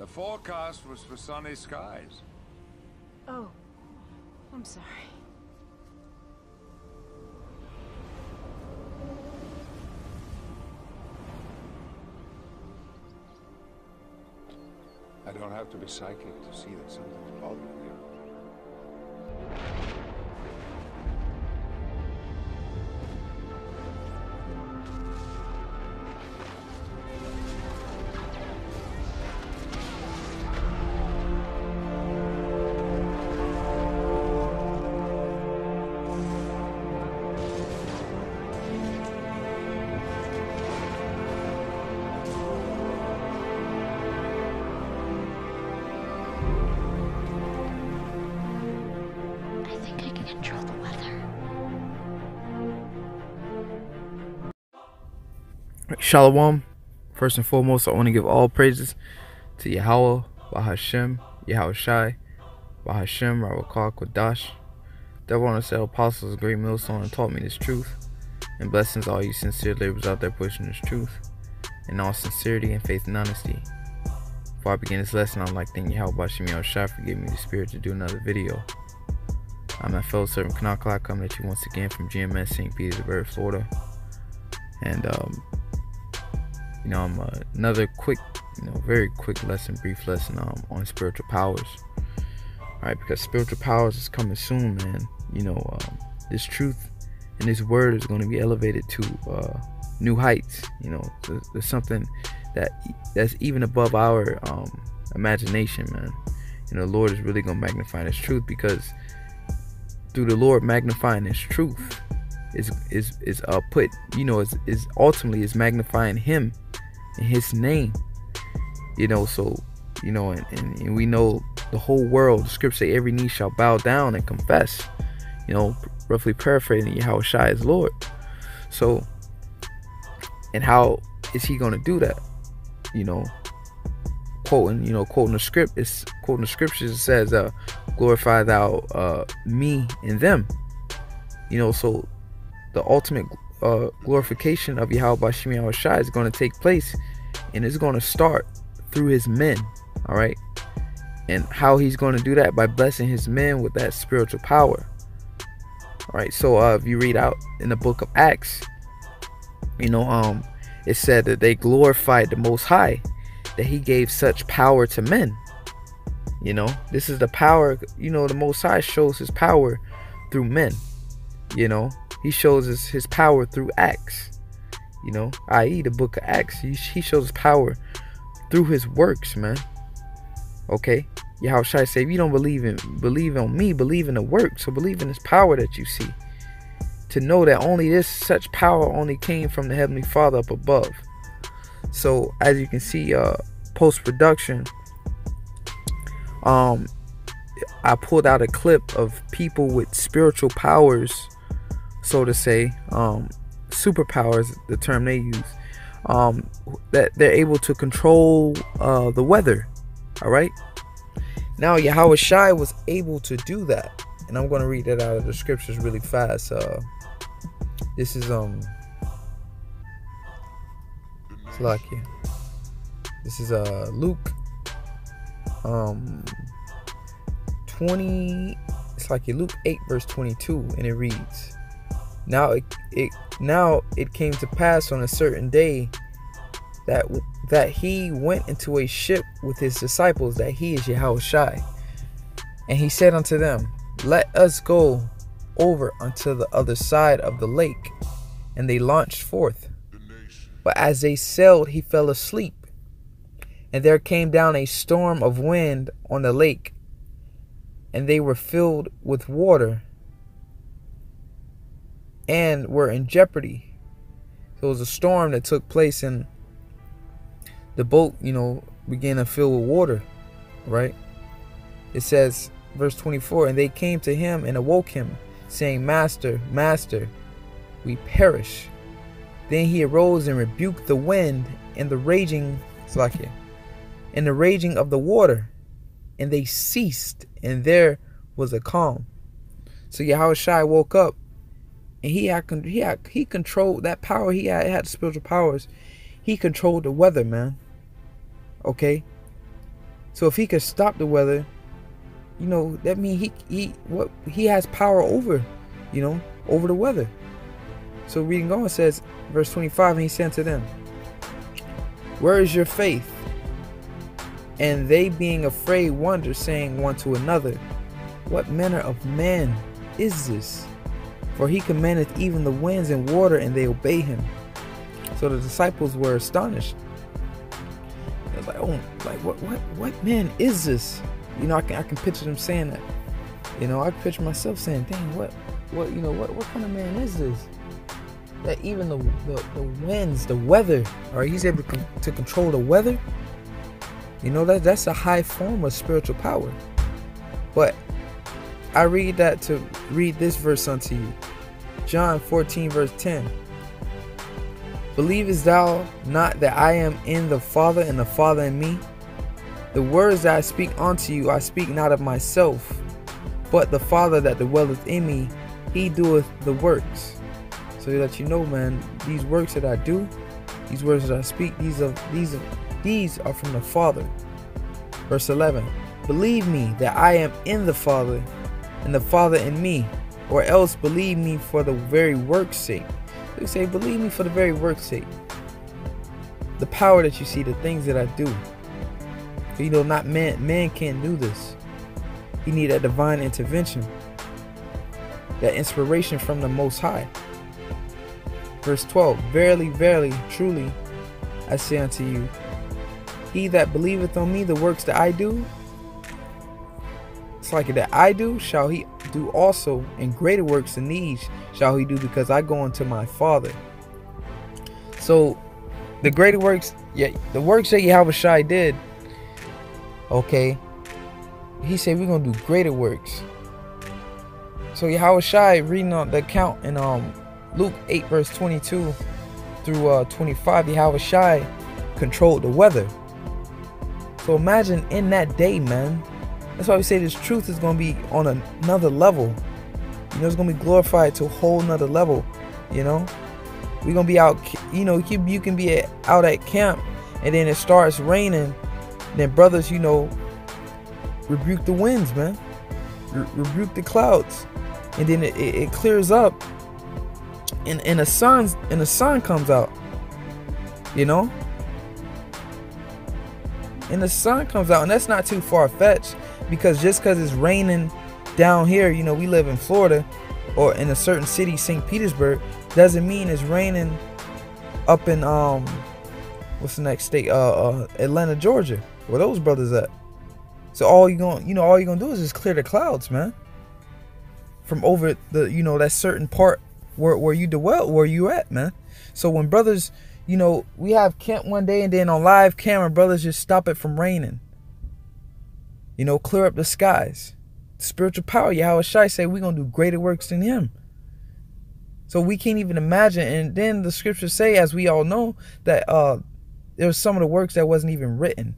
The forecast was for sunny skies. Oh, I'm sorry. I don't have to be psychic to see that something's bothering you. Control the weather. Shalom. First and foremost, I want to give all praises to Yahweh, Bahashem, Yahushai, Bahashem, Rawakah, Kodash. Devil on the set apostles, a great millstone, and taught me this truth. And blessings all you sincere laborers out there pushing this truth in all sincerity and faith and honesty. Before I begin this lesson, I'd like to thank Yahweh Bahashem Yahushai for giving me the spirit to do another video. I'm my fellow servant Kanakala coming at you once again from GMS St. Petersburg, Florida. And I'm another quick, very quick lesson, brief lesson on spiritual powers. Alright, because spiritual powers is coming soon, man. This truth and this word is going to be elevated to new heights. There's something that's even above our imagination, man. The Lord is really going to magnify this truth, because through the Lord magnifying His truth is ultimately is magnifying Him and His name. And we know the whole world. The scripture say every knee shall bow down and confess. Roughly paraphrasing, Yahushua is Lord. So, and how is He going to do that? Quoting the scriptures, it says, glorify thou me and them. So the ultimate glorification of Yahweh Bashem Yahushai is going to take place, and it's going to start through His men. All right, and how He's going to do that? By blessing His men with that spiritual power. All right, so if you read out in the book of Acts, it said that they glorified the Most High, that He gave such power to men. This is the power. The Most High shows His power through men. He shows us His power through Acts. I.e. the book of Acts. He shows His power through His works, man. Okay, Yahushua say, if you don't believe on me, believe in the work. So believe in His power that you see, to know that only such power only came from the Heavenly Father up above. So as you can see, post-production, I pulled out a clip of people with spiritual powers, so to say, superpowers, the term they use, that they're able to control the weather. All right, now Yahushua was able to do that, and I'm going to read that out of the scriptures really fast. This is Salakia. This is Luke 20. It's like Luke 8 verse 22, and it reads, Now it came to pass on a certain day that he went into a ship with his disciples, that he is Yahushua. And he said unto them, Let us go over unto the other side of the lake. And they launched forth. But as they sailed, he fell asleep. And there came down a storm of wind on the lake, and they were filled with water and were in jeopardy. So it was a storm that took place, and the boat, began to fill with water, right? It says, verse 24, and they came to him and awoke him, saying, Master, Master, we perish. Then he arose and rebuked the wind and the raging of the water, and they ceased, and there was a calm. So Yahushua woke up, and he controlled that power. He had spiritual powers. He controlled the weather, man. Okay, So if he could stop the weather, you know, that means he has power over, you know, over the weather. So reading on, it says, verse 25, and he said to them, where is your faith? And they being afraid wondered, saying one to another, what manner of man is this? For he commandeth even the winds and water, and they obey him. So the disciples were astonished. They was like, oh, like what man is this? You know, I can picture them saying that. You know, I can picture myself saying, dang, what kind of man is this? That even the winds, the weather, all right, he's able to control the weather. You know, that's a high form of spiritual power. But I read this verse unto you. John 14 verse 10. Believest thou not that I am in the Father, and the Father in me? The words that I speak unto you, I speak not of myself, but the Father that dwelleth in me, he doeth the works. So that you know, man, these works that I do, these words that I speak, these are from the Father. Verse 11. Believe me that I am in the Father, and the Father in me, or else believe me for the very work's sake. They say, believe me for the very work's sake. The power that you see, the things that I do. You know, not man can't do this. You need that divine intervention, that inspiration from the Most High. Verse 12. Verily, verily, truly, I say unto you, he that believeth on me, the works that I do, it's like that I do, shall he do also, and greater works than these shall he do, because I go unto my Father. So the greater works, the works that Yahushua did, okay, he said we're gonna do greater works. So Yahushua, reading on the account in Luke 8 verse 22 through 25, Yahushua controlled the weather. So imagine in that day, man. That's why we say this truth is going to be on another level. You know, it's going to be glorified to a whole nother level. You know, we're going to be out, you know, you can be out at camp, and then it starts raining. Then brothers, you know, rebuke the winds, man. Rebuke the clouds. And then it clears up. And the sun comes out. You know? And the sun comes out, and that's not too far-fetched, because just because it's raining down here, you know, we live in Florida, or in a certain city, St. Petersburg, doesn't mean it's raining up in what's the next state, Atlanta, Georgia, where those brothers at. So all you're gonna do is just clear the clouds, man, from over the, you know, that certain part where you dwell, where you at, man. So when brothers, you know, we have camp one day, and then on live camera, brothers just stop it from raining. You know, clear up the skies. Spiritual power, Yahushua say we're going to do greater works than him. So we can't even imagine. And then the scriptures say, as we all know, that there was some of the works that wasn't even written.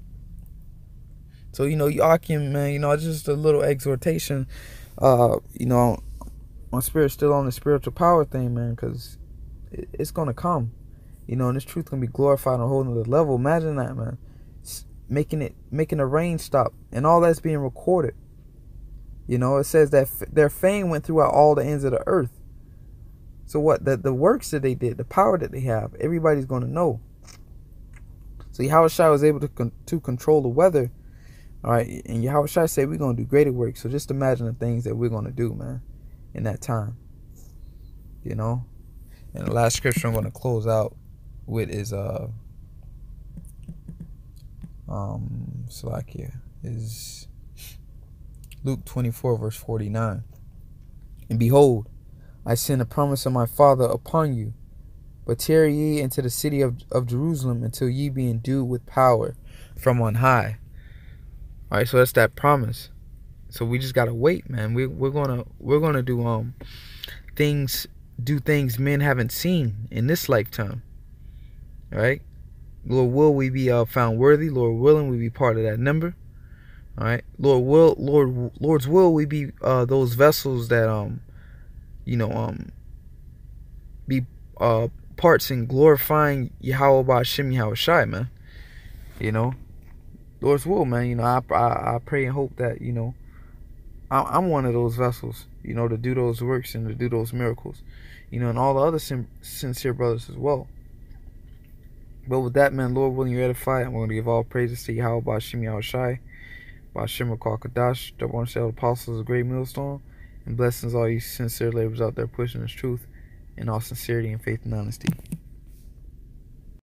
So, you know, Joachim, man, you know, just a little exhortation. You know, my spirit's still on the spiritual power thing, man, because it's going to come. You know, and this truth gonna be glorified on a whole nother level. Imagine that, man. Making the rain stop, and all that's being recorded. You know, it says that their fame went throughout all the ends of the earth. So what? The works that they did, the power that they have, everybody's gonna know. So Yahushua was able to control the weather. All right, and Yahushua said we're gonna do greater works. So just imagine the things that we're gonna do, man, in that time. You know, and the last scripture I'm gonna close out with is is Luke 24 verse 49. And behold, I send a promise of my Father upon you, but tarry ye into the city of Jerusalem until ye be endued with power from on high. All right, so that's that promise. So we just gotta wait, man. We're gonna do things men haven't seen in this lifetime. All right, Lord will we be found worthy. Lord willing, we be part of that number. All right, Lord's will we be those vessels that be parts in glorifying Yahweh Ba'Shem Yahushai, man. You know, Lord's will, man. You know, I pray and hope that, you know, I'm one of those vessels, you know, to do those works and to do those miracles, you know, and all the other sincere brothers as well. But with that, man, Lord willing, you're edified, and we're going to give all praises to Yahweh Bashim Yahushai, Bashim Kadash, the one of apostles of Great Millstone, and blessings all you sincere laborers out there pushing this truth in all sincerity and faith and honesty.